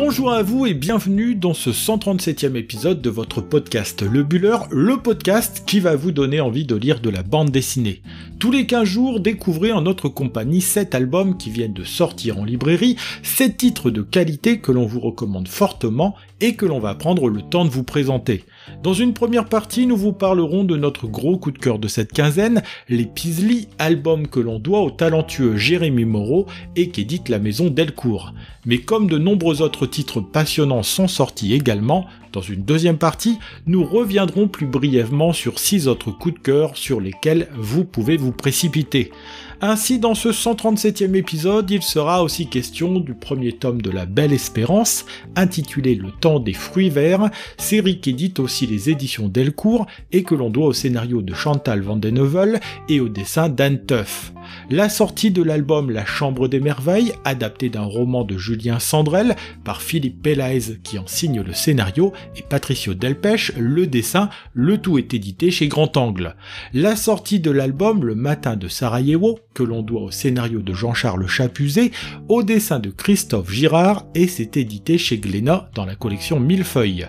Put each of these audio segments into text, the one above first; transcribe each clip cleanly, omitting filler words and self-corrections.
Bonjour à vous et bienvenue dans ce 137e épisode de votre podcast Le Buller, le podcast qui va vous donner envie de lire de la bande dessinée. Tous les 15 jours, découvrez en notre compagnie 7 albums qui viennent de sortir en librairie, 7 titres de qualité que l'on vous recommande fortement et que l'on va prendre le temps de vous présenter. Dans une première partie, nous vous parlerons de notre gros coup de cœur de cette quinzaine, Les Peaslee, album que l'on doit au talentueux Jérémy Moreau et qu'édite la maison Delcourt. Mais comme de nombreux autres titres passionnants sont sortis également, dans une deuxième partie, nous reviendrons plus brièvement sur 6 autres coups de cœur sur lesquels vous pouvez vous précipiter. Ainsi, dans ce 137e épisode, il sera aussi question du premier tome de La Belle Espérance, intitulé Le Temps des Fruits Verts, série qu'édite aussi les éditions Delcourt et que l'on doit au scénario de Chantal Vandenheuvel et au dessin d'Anne Teuf. La sortie de l'album La Chambre des Merveilles, adapté d'un roman de Julien Sandrel par Philippe Pelaez qui en signe le scénario et Patricio Delpech le dessin, le tout est édité chez Grand Angle. La sortie de l'album Le Matin de Sarajevo, que l'on doit au scénario de Jean-Charles Chapuzet, au dessin de Christophe Girard et c'est édité chez Glénat dans la collection Millefeuille.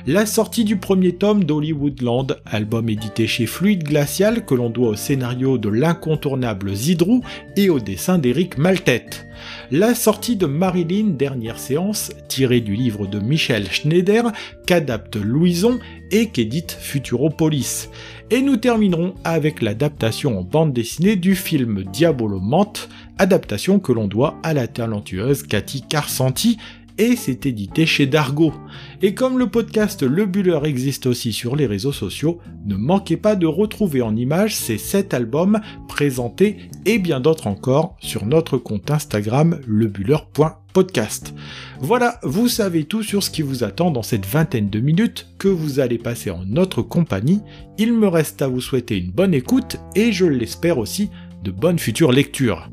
La sortie du premier tome d'Hollywoodland, album édité chez Fluide Glacial que l'on doit au scénario de l'incontournable Zidrou et au dessin d'Éric Maltête. La sortie de Marilyn, dernière séance, tirée du livre de Michel Schneider, qu'adapte Louison et qu'édite Futuropolis. Et nous terminerons avec l'adaptation en bande dessinée du film Diabolomante, adaptation que l'on doit à la talentueuse Cathy Carsanti, et c'est édité chez Dargaud. Et comme le podcast Le Buller existe aussi sur les réseaux sociaux, ne manquez pas de retrouver en images ces 7 albums présentés et bien d'autres encore sur notre compte Instagram lebuller.podcast. Voilà, vous savez tout sur ce qui vous attend dans cette vingtaine de minutes que vous allez passer en notre compagnie. Il me reste à vous souhaiter une bonne écoute et je l'espère aussi de bonnes futures lectures.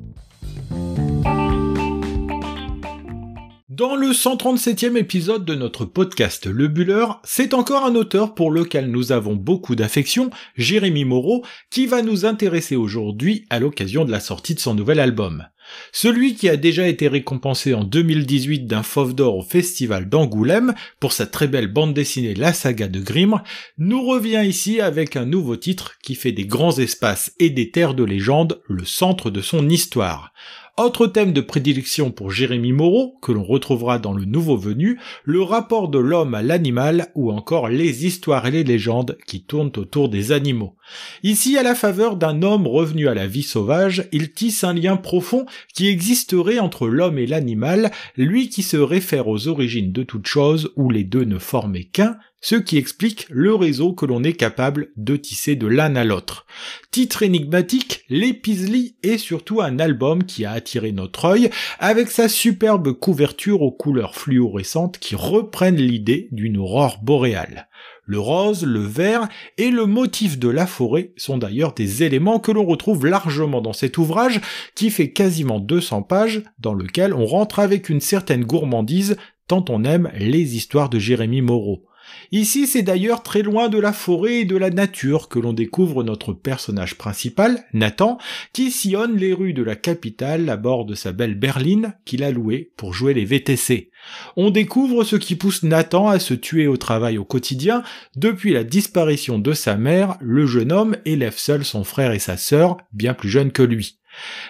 Dans le 137e épisode de notre podcast Le Buller, c'est encore un auteur pour lequel nous avons beaucoup d'affection, Jérémy Moreau, qui va nous intéresser aujourd'hui à l'occasion de la sortie de son nouvel album. Celui qui a déjà été récompensé en 2018 d'un Fauve d'Or au Festival d'Angoulême pour sa très belle bande dessinée La Saga de Grimm, nous revient ici avec un nouveau titre qui fait des grands espaces et des terres de légende le centre de son histoire. Autre thème de prédilection pour Jérémy Moreau, que l'on retrouvera dans le nouveau venu, le rapport de l'homme à l'animal ou encore les histoires et les légendes qui tournent autour des animaux. Ici, à la faveur d'un homme revenu à la vie sauvage, il tisse un lien profond qui existerait entre l'homme et l'animal, lui qui se réfère aux origines de toute chose où les deux ne formaient qu'un, ce qui explique le réseau que l'on est capable de tisser de l'un à l'autre. Titre énigmatique, Les Peaslee est surtout un album qui a attiré notre œil avec sa superbe couverture aux couleurs fluorescentes qui reprennent l'idée d'une aurore boréale. Le rose, le vert et le motif de la forêt sont d'ailleurs des éléments que l'on retrouve largement dans cet ouvrage qui fait quasiment 200 pages dans lequel on rentre avec une certaine gourmandise tant on aime les histoires de Jérémy Moreau. Ici, c'est d'ailleurs très loin de la forêt et de la nature que l'on découvre notre personnage principal, Nathan, qui sillonne les rues de la capitale à bord de sa belle berline qu'il a louée pour jouer les VTC. On découvre ce qui pousse Nathan à se tuer au travail au quotidien. Depuis la disparition de sa mère, le jeune homme élève seul son frère et sa sœur, bien plus jeunes que lui.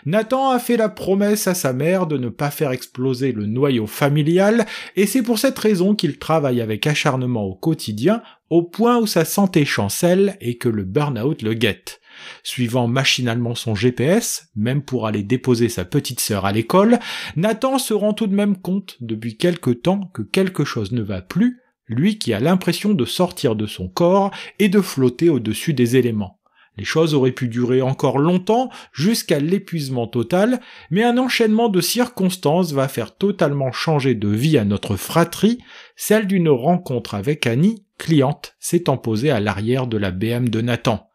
Nathan a fait la promesse à sa mère de ne pas faire exploser le noyau familial et c'est pour cette raison qu'il travaille avec acharnement au quotidien au point où sa santé chancelle et que le burn-out le guette. Suivant machinalement son GPS, même pour aller déposer sa petite sœur à l'école, Nathan se rend tout de même compte depuis quelque temps que quelque chose ne va plus, lui qui a l'impression de sortir de son corps et de flotter au-dessus des éléments. Les choses auraient pu durer encore longtemps, jusqu'à l'épuisement total, mais un enchaînement de circonstances va faire totalement changer de vie à notre fratrie, celle d'une rencontre avec Annie, cliente, s'étant posée à l'arrière de la BM de Nathan.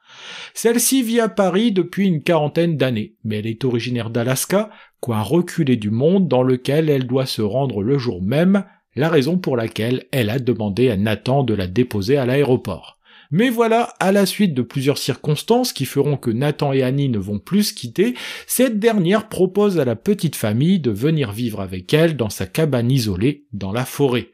Celle-ci vit à Paris depuis une 40aine d'années, mais elle est originaire d'Alaska, coin reculé du monde dans lequel elle doit se rendre le jour même, la raison pour laquelle elle a demandé à Nathan de la déposer à l'aéroport. Mais voilà, à la suite de plusieurs circonstances qui feront que Nathan et Annie ne vont plus se quitter, cette dernière propose à la petite famille de venir vivre avec elle dans sa cabane isolée dans la forêt.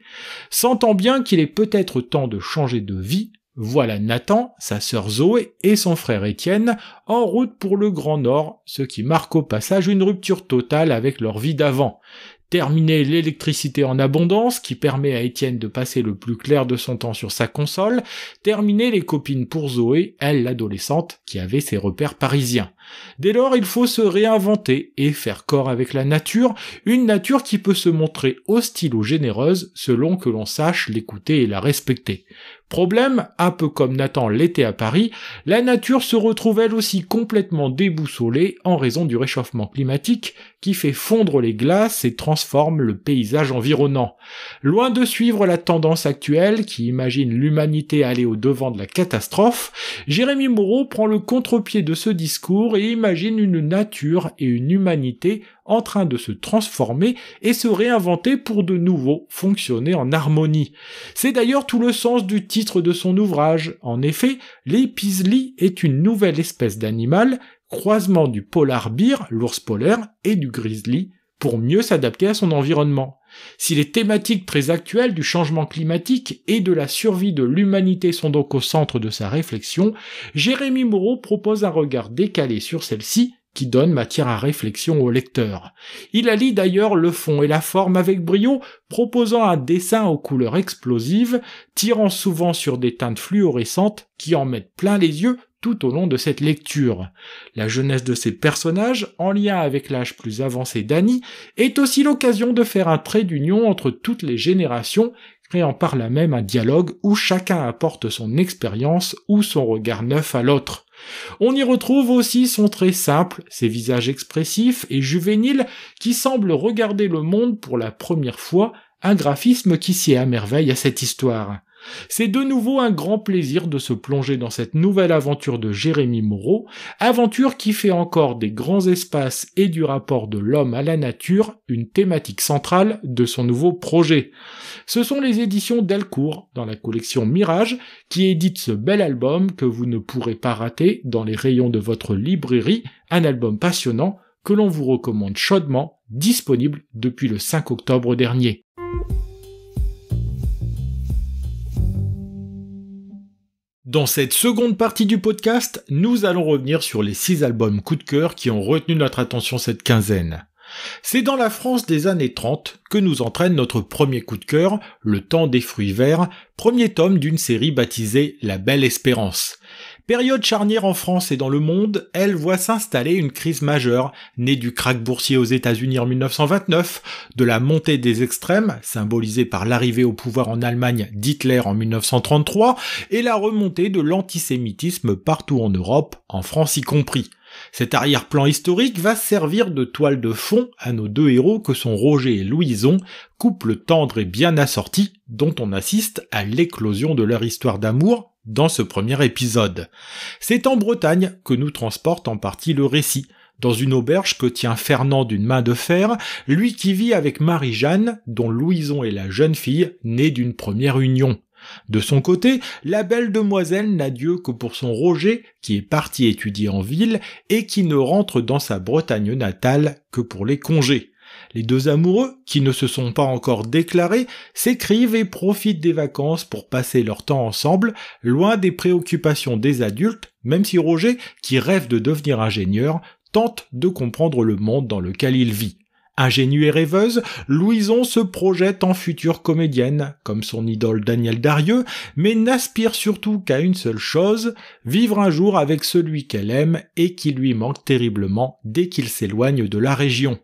Sentant bien qu'il est peut-être temps de changer de vie, voilà Nathan, sa sœur Zoé et son frère Étienne en route pour le Grand Nord, ce qui marque au passage une rupture totale avec leur vie d'avant. Terminer l'électricité en abondance qui permet à Étienne de passer le plus clair de son temps sur sa console, terminer les copines pour Zoé, elle l'adolescente qui avait ses repères parisiens. Dès lors, il faut se réinventer et faire corps avec la nature, une nature qui peut se montrer hostile ou généreuse selon que l'on sache l'écouter et la respecter. Problème, un peu comme Nathan l'était à Paris, la nature se retrouve elle aussi complètement déboussolée en raison du réchauffement climatique qui fait fondre les glaces et transforme le paysage environnant. Loin de suivre la tendance actuelle qui imagine l'humanité aller au devant de la catastrophe, Jérémy Moreau prend le contre-pied de ce discours et imagine une nature et une humanité en train de se transformer et se réinventer pour de nouveau fonctionner en harmonie. C'est d'ailleurs tout le sens du titre de son ouvrage. En effet, l'épislie est une nouvelle espèce d'animal, croisement du polar bear, l'ours polaire, et du grizzly, pour mieux s'adapter à son environnement. Si les thématiques très actuelles du changement climatique et de la survie de l'humanité sont donc au centre de sa réflexion, Jérémy Moreau propose un regard décalé sur celle-ci qui donne matière à réflexion au lecteur. Il allie d'ailleurs le fond et la forme avec brio, proposant un dessin aux couleurs explosives, tirant souvent sur des teintes fluorescentes qui en mettent plein les yeux tout au long de cette lecture. La jeunesse de ces personnages, en lien avec l'âge plus avancé d'Annie, est aussi l'occasion de faire un trait d'union entre toutes les générations, créant par là même un dialogue où chacun apporte son expérience ou son regard neuf à l'autre. On y retrouve aussi son trait simple, ses visages expressifs et juvéniles qui semblent regarder le monde pour la première fois, un graphisme qui sied à merveille à cette histoire. C'est de nouveau un grand plaisir de se plonger dans cette nouvelle aventure de Jérémy Moreau, aventure qui fait encore des grands espaces et du rapport de l'homme à la nature une thématique centrale de son nouveau projet. Ce sont les éditions Delcourt, dans la collection Mirage, qui éditent ce bel album que vous ne pourrez pas rater dans les rayons de votre librairie, un album passionnant que l'on vous recommande chaudement, disponible depuis le 5 octobre dernier. Dans cette seconde partie du podcast, nous allons revenir sur les 6 albums coup de cœur qui ont retenu notre attention cette quinzaine. C'est dans la France des années 30 que nous entraîne notre premier coup de cœur, Le Temps des fruits verts, premier tome d'une série baptisée La Belle Espérance. Période charnière en France et dans le monde, elle voit s'installer une crise majeure, née du krach boursier aux États-Unis en 1929, de la montée des extrêmes, symbolisée par l'arrivée au pouvoir en Allemagne d'Hitler en 1933, et la remontée de l'antisémitisme partout en Europe, en France y compris. Cet arrière-plan historique va servir de toile de fond à nos deux héros que sont Roger et Louison, couple tendre et bien assorti, dont on assiste à l'éclosion de leur histoire d'amour dans ce premier épisode. C'est en Bretagne que nous transporte en partie le récit, dans une auberge que tient Fernand d'une main de fer, lui qui vit avec Marie-Jeanne, dont Louison est la jeune fille née d'une première union. De son côté, la belle demoiselle n'a Dieu que pour son Roger, qui est parti étudier en ville et qui ne rentre dans sa Bretagne natale que pour les congés. Les deux amoureux, qui ne se sont pas encore déclarés, s'écrivent et profitent des vacances pour passer leur temps ensemble, loin des préoccupations des adultes, même si Roger, qui rêve de devenir ingénieur, tente de comprendre le monde dans lequel il vit. Ingénue et rêveuse, Louison se projette en future comédienne, comme son idole Daniel Darieux, mais n'aspire surtout qu'à une seule chose, vivre un jour avec celui qu'elle aime et qui lui manque terriblement dès qu'il s'éloigne de la région.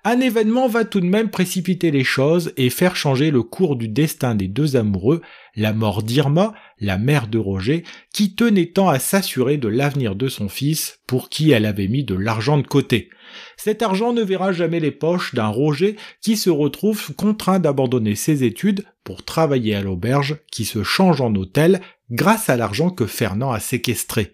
Un événement va tout de même précipiter les choses et faire changer le cours du destin des deux amoureux, la mort d'Irma, la mère de Roger, qui tenait tant à s'assurer de l'avenir de son fils, pour qui elle avait mis de l'argent de côté. Cet argent ne verra jamais les poches d'un Roger qui se retrouve contraint d'abandonner ses études pour travailler à l'auberge qui se change en hôtel grâce à l'argent que Fernand a séquestré.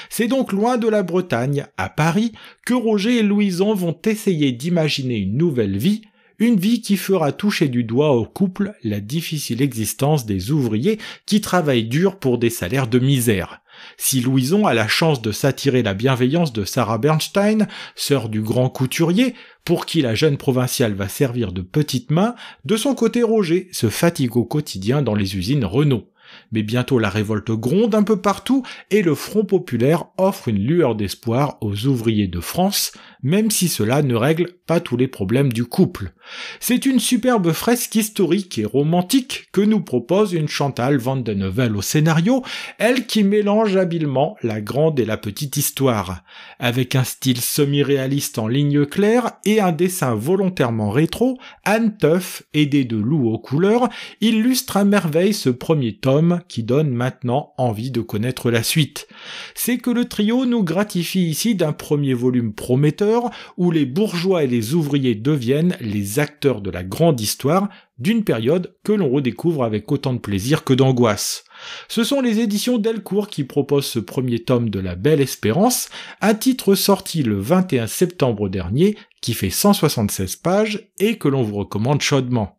C'est donc loin de la Bretagne, à Paris, que Roger et Louison vont essayer d'imaginer une nouvelle vie, Une vie qui fera toucher du doigt au couple la difficile existence des ouvriers qui travaillent dur pour des salaires de misère. Si Louison a la chance de s'attirer la bienveillance de Sarah Bernstein, sœur du grand couturier, pour qui la jeune provinciale va servir de petite main, de son côté Roger se fatigue au quotidien dans les usines Renault. Mais bientôt la révolte gronde un peu partout et le Front populaire offre une lueur d'espoir aux ouvriers de France, même si cela ne règle pas tous les problèmes du couple. C'est une superbe fresque historique et romantique que nous propose une Chantal Van de Nevel au scénario, elle qui mélange habilement la grande et la petite histoire. Avec un style semi-réaliste en lignes claires et un dessin volontairement rétro, Anne Teuf, aidée de Lou aux couleurs, illustre à merveille ce premier tome qui donne maintenant envie de connaître la suite. C'est que le trio nous gratifie ici d'un premier volume prometteur où les bourgeois et les ouvriers deviennent les acteurs de la grande histoire d'une période que l'on redécouvre avec autant de plaisir que d'angoisse. Ce sont les éditions Delcourt qui proposent ce premier tome de La Belle Espérance, un titre sorti le 21 septembre dernier qui fait 176 pages et que l'on vous recommande chaudement.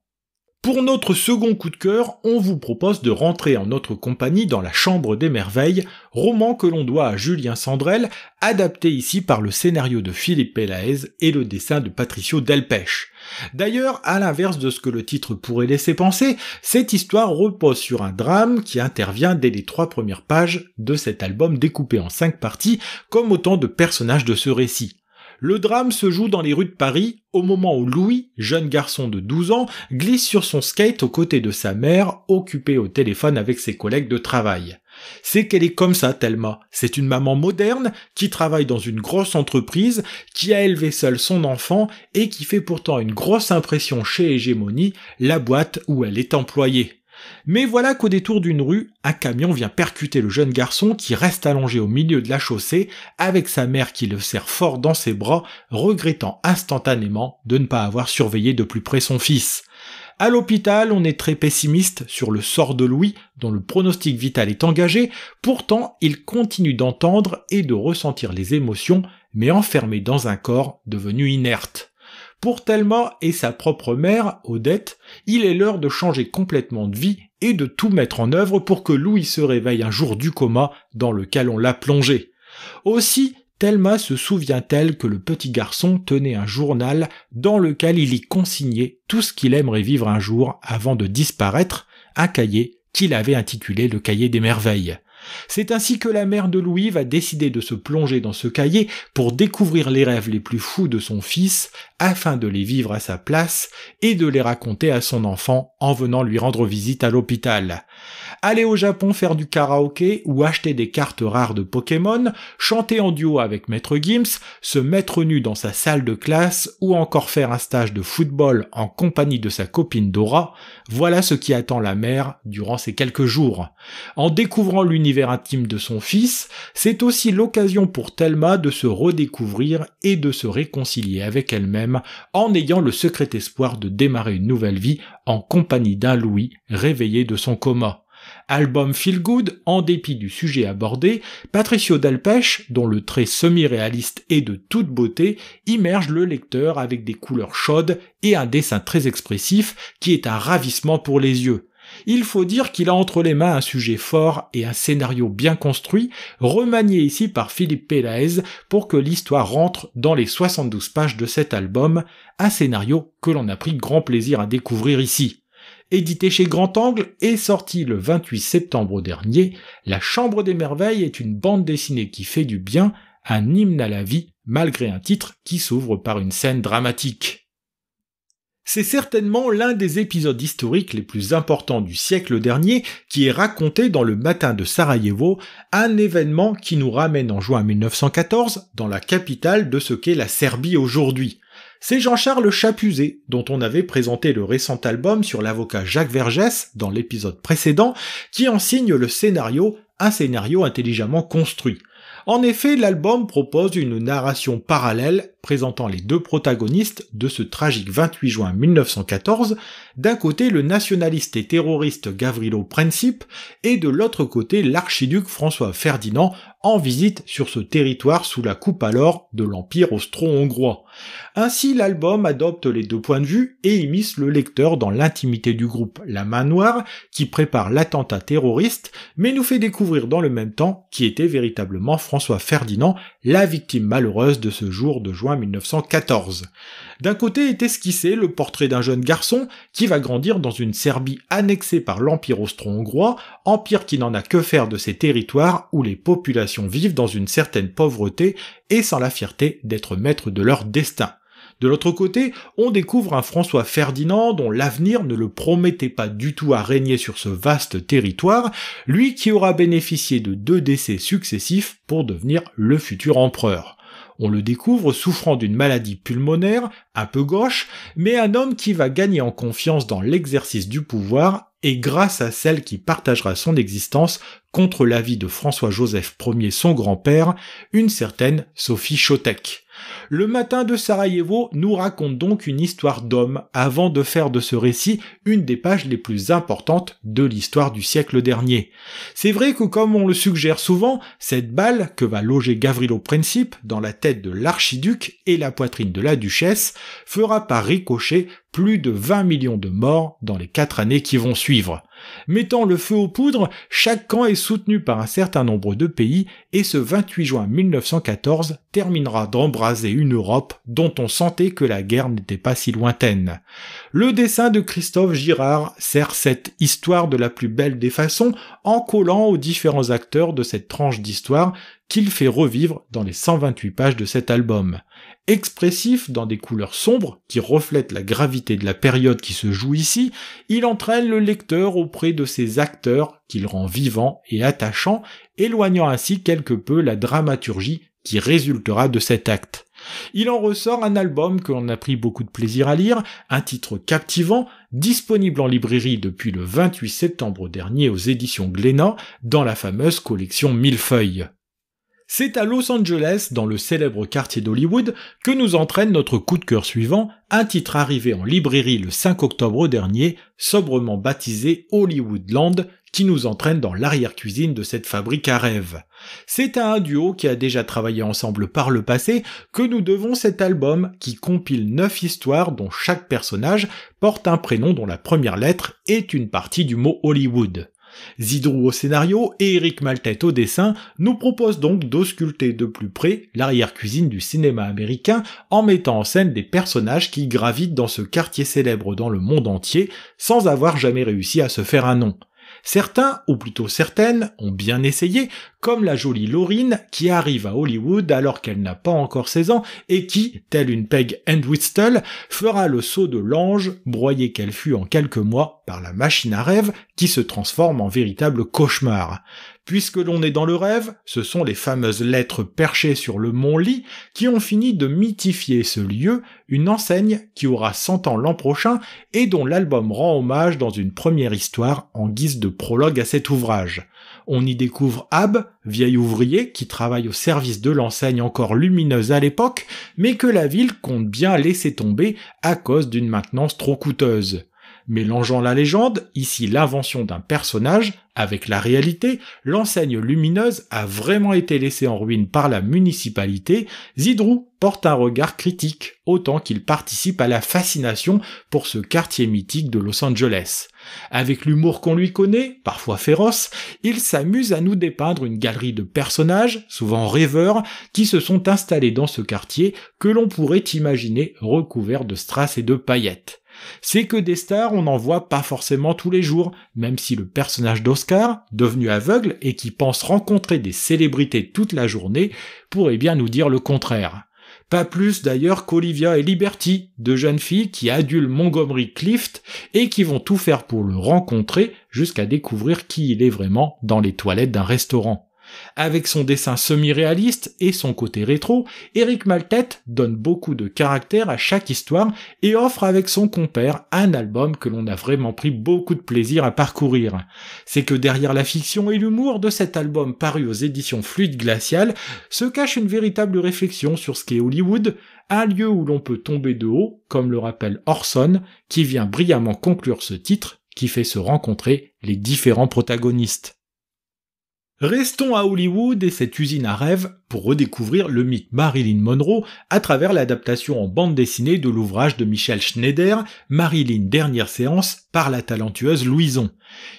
Pour notre second coup de cœur, on vous propose de rentrer en notre compagnie dans La Chambre des Merveilles, roman que l'on doit à Julien Sandrel, adapté ici par le scénario de Philippe Pelaez et le dessin de Patricio Delpech. D'ailleurs, à l'inverse de ce que le titre pourrait laisser penser, cette histoire repose sur un drame qui intervient dès les 3 premières pages de cet album découpé en 5 parties, comme autant de personnages de ce récit. Le drame se joue dans les rues de Paris, au moment où Louis, jeune garçon de 12 ans, glisse sur son skate aux côtés de sa mère, occupée au téléphone avec ses collègues de travail. C'est qu'elle est comme ça, Thelma. C'est une maman moderne qui travaille dans une grosse entreprise, qui a élevé seule son enfant et qui fait pourtant une grosse impression chez Hégémonie, la boîte où elle est employée. Mais voilà qu'au détour d'une rue, un camion vient percuter le jeune garçon qui reste allongé au milieu de la chaussée avec sa mère qui le serre fort dans ses bras, regrettant instantanément de ne pas avoir surveillé de plus près son fils. À l'hôpital, on est très pessimiste sur le sort de Louis, dont le pronostic vital est engagé, pourtant il continue d'entendre et de ressentir les émotions, mais enfermé dans un corps devenu inerte. Pour Thelma et sa propre mère, Odette, il est l'heure de changer complètement de vie et de tout mettre en œuvre pour que Louis se réveille un jour du coma dans lequel on l'a plongé. Aussi, Thelma se souvient-elle que le petit garçon tenait un journal dans lequel il y consignait tout ce qu'il aimerait vivre un jour avant de disparaître, un cahier qu'il avait intitulé le Cahier des Merveilles. C'est ainsi que la mère de Louis va décider de se plonger dans ce cahier pour découvrir les rêves les plus fous de son fils afin de les vivre à sa place et de les raconter à son enfant en venant lui rendre visite à l'hôpital. Aller au Japon faire du karaoké ou acheter des cartes rares de Pokémon, chanter en duo avec Maître Gims, se mettre nu dans sa salle de classe ou encore faire un stage de football en compagnie de sa copine Dora, voilà ce qui attend la mère durant ces quelques jours. En découvrant l'univers intime de son fils, c'est aussi l'occasion pour Thelma de se redécouvrir et de se réconcilier avec elle-même en ayant le secret espoir de démarrer une nouvelle vie en compagnie d'un Louis réveillé de son coma. Album feel good, en dépit du sujet abordé, Patricio Delpech, dont le trait semi-réaliste est de toute beauté, immerge le lecteur avec des couleurs chaudes et un dessin très expressif qui est un ravissement pour les yeux. Il faut dire qu'il a entre les mains un sujet fort et un scénario bien construit, remanié ici par Philippe Pelaez pour que l'histoire rentre dans les 72 pages de cet album, un scénario que l'on a pris grand plaisir à découvrir ici. Édité chez Grand Angle et sorti le 28 septembre dernier, La Chambre des Merveilles est une bande dessinée qui fait du bien, un hymne à la vie, malgré un titre qui s'ouvre par une scène dramatique. C'est certainement l'un des épisodes historiques les plus importants du siècle dernier qui est raconté dans Le Matin de Sarajevo, un événement qui nous ramène en juin 1914 dans la capitale de ce qu'est la Serbie aujourd'hui. C'est Jean-Charles Chapuzet, dont on avait présenté le récent album sur l'avocat Jacques Vergès dans l'épisode précédent, qui en signe le scénario, un scénario intelligemment construit. En effet, l'album propose une narration parallèle, présentant les deux protagonistes de ce tragique 28 juin 1914, d'un côté le nationaliste et terroriste Gavrilo Princip, et de l'autre côté l'archiduc François Ferdinand, en visite sur ce territoire sous la coupe alors de l'Empire austro-hongrois. Ainsi, l'album adopte les deux points de vue et immisce le lecteur dans l'intimité du groupe La Main Noire, qui prépare l'attentat terroriste, mais nous fait découvrir dans le même temps qui était véritablement François Ferdinand, la victime malheureuse de ce jour de juin 1914. D'un côté est esquissé le portrait d'un jeune garçon qui va grandir dans une Serbie annexée par l'Empire austro-hongrois, empire qui n'en a que faire de ces territoires où les populations vivent dans une certaine pauvreté et sans la fierté d'être maîtres de leur destin. De l'autre côté, on découvre un François Ferdinand dont l'avenir ne le promettait pas du tout à régner sur ce vaste territoire, lui qui aura bénéficié de 2 décès successifs pour devenir le futur empereur. On le découvre souffrant d'une maladie pulmonaire, un peu gauche, mais un homme qui va gagner en confiance dans l'exercice du pouvoir et grâce à celle qui partagera son existence contre l'avis de François-Joseph Ier son grand-père, une certaine Sophie Chotek. Le matin de Sarajevo nous raconte donc une histoire d'homme avant de faire de ce récit une des pages les plus importantes de l'histoire du siècle dernier. C'est vrai que comme on le suggère souvent, cette balle que va loger Gavrilo Princip dans la tête de l'archiduc et la poitrine de la duchesse fera par ricochet plus de 20 millions de morts dans les 4 années qui vont suivre. Mettant le feu aux poudres, chaque camp est soutenu par un certain nombre de pays et ce 28 juin 1914 terminera d'embraser une Europe dont on sentait que la guerre n'était pas si lointaine. Le dessin de Christophe Girard sert cette histoire de la plus belle des façons en collant aux différents acteurs de cette tranche d'histoire qu'il fait revivre dans les 128 pages de cet album. Expressif dans des couleurs sombres qui reflètent la gravité de la période qui se joue ici, il entraîne le lecteur auprès de ces acteurs qu'il rend vivants et attachants, éloignant ainsi quelque peu la dramaturgie qui résultera de cet acte. Il en ressort un album que l'on a pris beaucoup de plaisir à lire, un titre captivant, disponible en librairie depuis le 28 septembre dernier aux éditions Glénat, dans la fameuse collection Millefeuille. C'est à Los Angeles, dans le célèbre quartier d'Hollywood, que nous entraîne notre coup de cœur suivant, un titre arrivé en librairie le 5 octobre dernier, sobrement baptisé Hollywoodland, qui nous entraîne dans l'arrière-cuisine de cette fabrique à rêves. C'est à un duo qui a déjà travaillé ensemble par le passé que nous devons cet album qui compile 9 histoires dont chaque personnage porte un prénom dont la première lettre est une partie du mot Hollywood. Zidrou au scénario et Éric Maltête au dessin nous proposent donc d'ausculter de plus près l'arrière-cuisine du cinéma américain en mettant en scène des personnages qui gravitent dans ce quartier célèbre dans le monde entier sans avoir jamais réussi à se faire un nom. Certains, ou plutôt certaines, ont bien essayé, comme la jolie Laurine qui arrive à Hollywood alors qu'elle n'a pas encore 16 ans et qui, telle une Peg Entwistle, fera le saut de l'ange, broyée qu'elle fut en quelques mois par la machine à rêve qui se transforme en véritable cauchemar. Puisque l'on est dans le rêve, ce sont les fameuses lettres perchées sur le mont Lit qui ont fini de mythifier ce lieu, une enseigne qui aura 100 ans l'an prochain et dont l'album rend hommage dans une première histoire en guise de prologue à cet ouvrage. On y découvre Ab, vieil ouvrier qui travaille au service de l'enseigne encore lumineuse à l'époque, mais que la ville compte bien laisser tomber à cause d'une maintenance trop coûteuse. Mélangeant la légende, ici l'invention d'un personnage, avec la réalité, l'enseigne lumineuse a vraiment été laissée en ruine par la municipalité, Zidrou porte un regard critique, autant qu'il participe à la fascination pour ce quartier mythique de Los Angeles. Avec l'humour qu'on lui connaît, parfois féroce, il s'amuse à nous dépeindre une galerie de personnages, souvent rêveurs, qui se sont installés dans ce quartier que l'on pourrait imaginer recouvert de strass et de paillettes. C'est que des stars on n'en voit pas forcément tous les jours, même si le personnage d'Oscar, devenu aveugle et qui pense rencontrer des célébrités toute la journée, pourrait bien nous dire le contraire. Pas plus d'ailleurs qu'Olivia et Liberty, deux jeunes filles qui adulent Montgomery Clift et qui vont tout faire pour le rencontrer jusqu'à découvrir qui il est vraiment dans les toilettes d'un restaurant. Avec son dessin semi-réaliste et son côté rétro, Éric Maltête donne beaucoup de caractère à chaque histoire et offre avec son compère un album que l'on a vraiment pris beaucoup de plaisir à parcourir. C'est que derrière la fiction et l'humour de cet album paru aux éditions Fluide Glacial se cache une véritable réflexion sur ce qu'est Hollywood, un lieu où l'on peut tomber de haut, comme le rappelle Orson, qui vient brillamment conclure ce titre, qui fait se rencontrer les différents protagonistes. Restons à Hollywood et cette usine à rêves pour redécouvrir le mythe Marilyn Monroe à travers l'adaptation en bande dessinée de l'ouvrage de Michel Schneider, Marilyn Dernière séance, par la talentueuse Louison.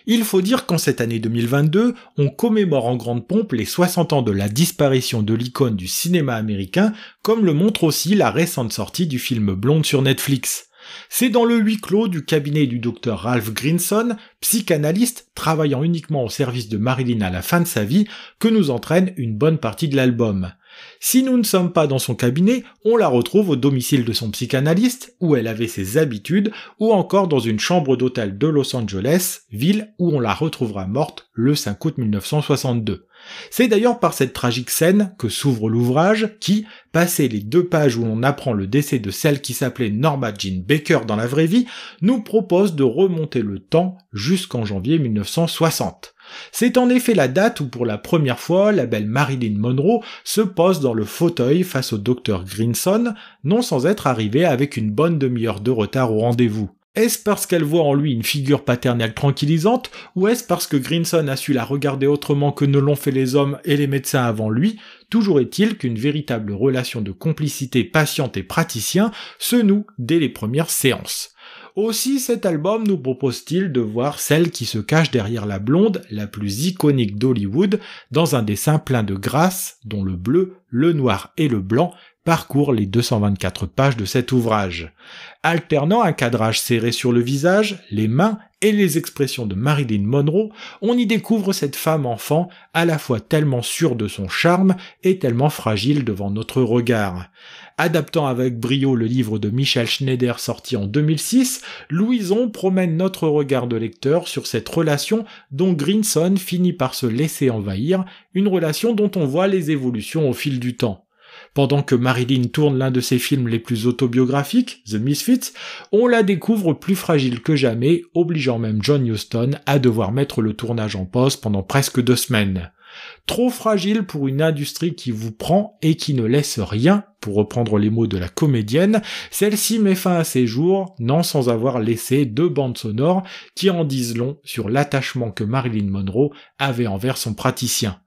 Il faut dire qu'en cette année 2022, on commémore en grande pompe les 60 ans de la disparition de l'icône du cinéma américain, comme le montre aussi la récente sortie du film Blonde sur Netflix. C'est dans le huis clos du cabinet du docteur Ralph Grinson, psychanalyste travaillant uniquement au service de Marilyn à la fin de sa vie, que nous entraîne une bonne partie de l'album. Si nous ne sommes pas dans son cabinet, on la retrouve au domicile de son psychanalyste, où elle avait ses habitudes, ou encore dans une chambre d'hôtel de Los Angeles, ville où on la retrouvera morte le 5 août 1962. C'est d'ailleurs par cette tragique scène que s'ouvre l'ouvrage qui, passé les 2 pages où l'on apprend le décès de celle qui s'appelait Norma Jean Baker dans la vraie vie, nous propose de remonter le temps jusqu'en janvier 1960. C'est en effet la date où pour la première fois la belle Marilyn Monroe se pose dans le fauteuil face au docteur Grinson, non sans être arrivée avec une bonne demi-heure de retard au rendez-vous. Est-ce parce qu'elle voit en lui une figure paternelle tranquillisante, ou est-ce parce que Grinson a su la regarder autrement que ne l'ont fait les hommes et les médecins avant lui? Toujours est-il qu'une véritable relation de complicité patiente et praticien se noue dès les premières séances. Aussi, cet album nous propose-t-il de voir celle qui se cache derrière la blonde, la plus iconique d'Hollywood, dans un dessin plein de grâce, dont le bleu, le noir et le blanc parcourent les 224 pages de cet ouvrage. Alternant un cadrage serré sur le visage, les mains et les expressions de Marilyn Monroe, on y découvre cette femme enfant à la fois tellement sûre de son charme et tellement fragile devant notre regard. Adaptant avec brio le livre de Michel Schneider sorti en 2006, Louison promène notre regard de lecteur sur cette relation dont Grinson finit par se laisser envahir, une relation dont on voit les évolutions au fil du temps. Pendant que Marilyn tourne l'un de ses films les plus autobiographiques, The Misfits, on la découvre plus fragile que jamais, obligeant même John Huston à devoir mettre le tournage en pause pendant presque 2 semaines. Trop fragile pour une industrie qui vous prend et qui ne laisse rien, pour reprendre les mots de la comédienne, celle-ci met fin à ses jours, non sans avoir laissé 2 bandes sonores qui en disent long sur l'attachement que Marilyn Monroe avait envers son praticien.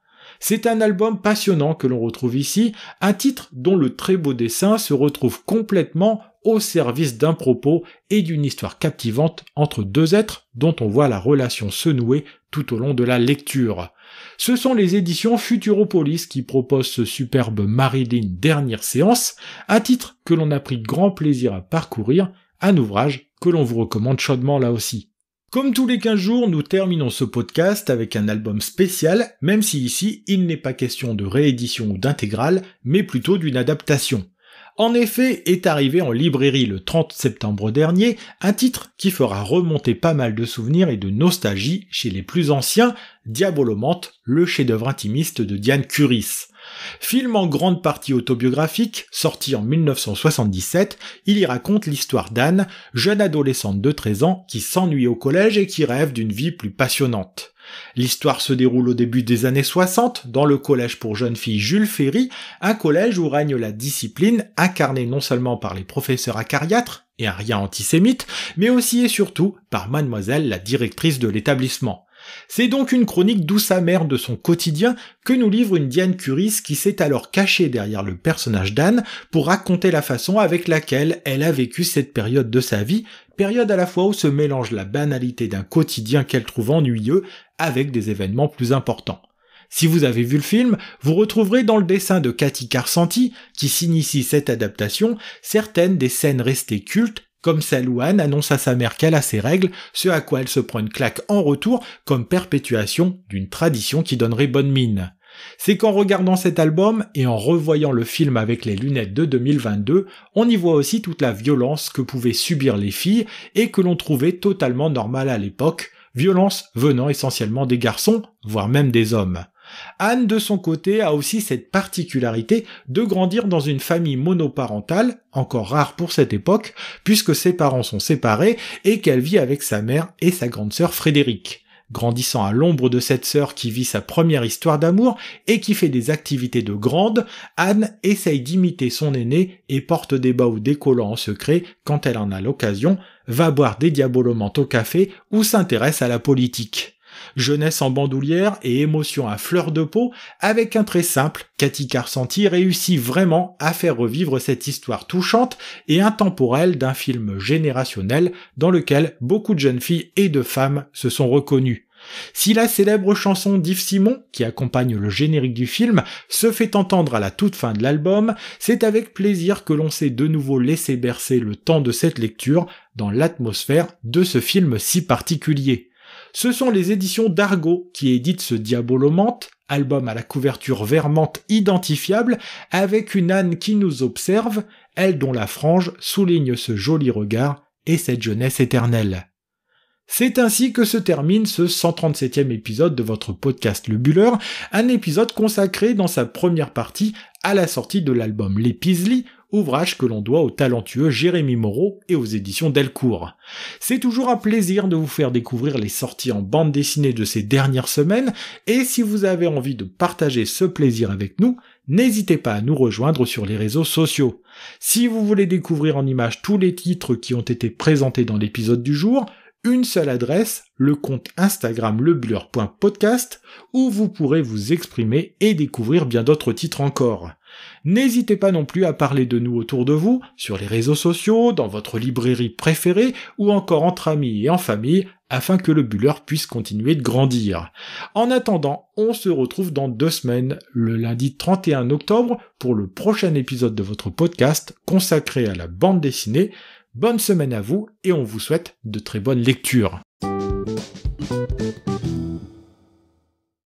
C'est un album passionnant que l'on retrouve ici, un titre dont le très beau dessin se retrouve complètement au service d'un propos et d'une histoire captivante entre 2 êtres dont on voit la relation se nouer tout au long de la lecture. Ce sont les éditions Futuropolis qui proposent ce superbe Marilyn Dernière séance, un titre que l'on a pris grand plaisir à parcourir, un ouvrage que l'on vous recommande chaudement là aussi. Comme tous les 15 jours, nous terminons ce podcast avec un album spécial, même si ici, il n'est pas question de réédition ou d'intégrale, mais plutôt d'une adaptation. En effet, est arrivé en librairie le 30 septembre dernier, un titre qui fera remonter pas mal de souvenirs et de nostalgie chez les plus anciens, Diabolomante, le chef-d'œuvre intimiste de Diane Curis. Film en grande partie autobiographique, sorti en 1977, il y raconte l'histoire d'Anne, jeune adolescente de 13 ans qui s'ennuie au collège et qui rêve d'une vie plus passionnante. L'histoire se déroule au début des années 60, dans le collège pour jeunes filles Jules Ferry, un collège où règne la discipline, incarnée non seulement par les professeurs acariâtres, et un rien antisémite, mais aussi et surtout par mademoiselle la directrice de l'établissement. C'est donc une chronique douce amère de son quotidien que nous livre une Diane Curis qui s'est alors cachée derrière le personnage d'Anne pour raconter la façon avec laquelle elle a vécu cette période de sa vie, période à la fois où se mélange la banalité d'un quotidien qu'elle trouve ennuyeux avec des événements plus importants. Si vous avez vu le film, vous retrouverez dans le dessin de Cathy Carsanti, qui s'initie cette adaptation, certaines des scènes restées cultes, comme celle où Anne annonce à sa mère qu'elle a ses règles, ce à quoi elle se prend une claque en retour comme perpétuation d'une tradition qui donnerait bonne mine. C'est qu'en regardant cet album et en revoyant le film avec les lunettes de 2022, on y voit aussi toute la violence que pouvaient subir les filles et que l'on trouvait totalement normale à l'époque, violence venant essentiellement des garçons, voire même des hommes. Anne, de son côté, a aussi cette particularité de grandir dans une famille monoparentale, encore rare pour cette époque, puisque ses parents sont séparés et qu'elle vit avec sa mère et sa grande sœur Frédérique. Grandissant à l'ombre de cette sœur qui vit sa première histoire d'amour et qui fait des activités de grande, Anne essaye d'imiter son aînée et porte des bas ou des collants en secret quand elle en a l'occasion, va boire des diabolomantes au café ou s'intéresse à la politique. Jeunesse en bandoulière et émotion à fleur de peau, avec un trait simple, Cathy Carcenti réussit vraiment à faire revivre cette histoire touchante et intemporelle d'un film générationnel dans lequel beaucoup de jeunes filles et de femmes se sont reconnues. Si la célèbre chanson d'Yves Simon, qui accompagne le générique du film, se fait entendre à la toute fin de l'album, c'est avec plaisir que l'on s'est de nouveau laissé bercer le temps de cette lecture dans l'atmosphère de ce film si particulier. Ce sont les éditions d'Argo qui éditent ce Diabolomante, album à la couverture vermante identifiable, avec une Anne qui nous observe, elle dont la frange souligne ce joli regard et cette jeunesse éternelle. C'est ainsi que se termine ce 137e épisode de votre podcast Le Buller, un épisode consacré dans sa première partie à la sortie de l'album Les Peaslee, ouvrage que l'on doit au talentueux Jérémy Moreau et aux éditions Delcourt. C'est toujours un plaisir de vous faire découvrir les sorties en bande dessinée de ces dernières semaines, et si vous avez envie de partager ce plaisir avec nous, n'hésitez pas à nous rejoindre sur les réseaux sociaux. Si vous voulez découvrir en images tous les titres qui ont été présentés dans l'épisode du jour, une seule adresse, le compte Instagram lebuller.podcast, où vous pourrez vous exprimer et découvrir bien d'autres titres encore. N'hésitez pas non plus à parler de nous autour de vous, sur les réseaux sociaux, dans votre librairie préférée, ou encore entre amis et en famille, afin que le Buller puisse continuer de grandir. En attendant, on se retrouve dans 2 semaines, le lundi 31 octobre, pour le prochain épisode de votre podcast consacré à la bande dessinée. Bonne semaine à vous et on vous souhaite de très bonnes lectures.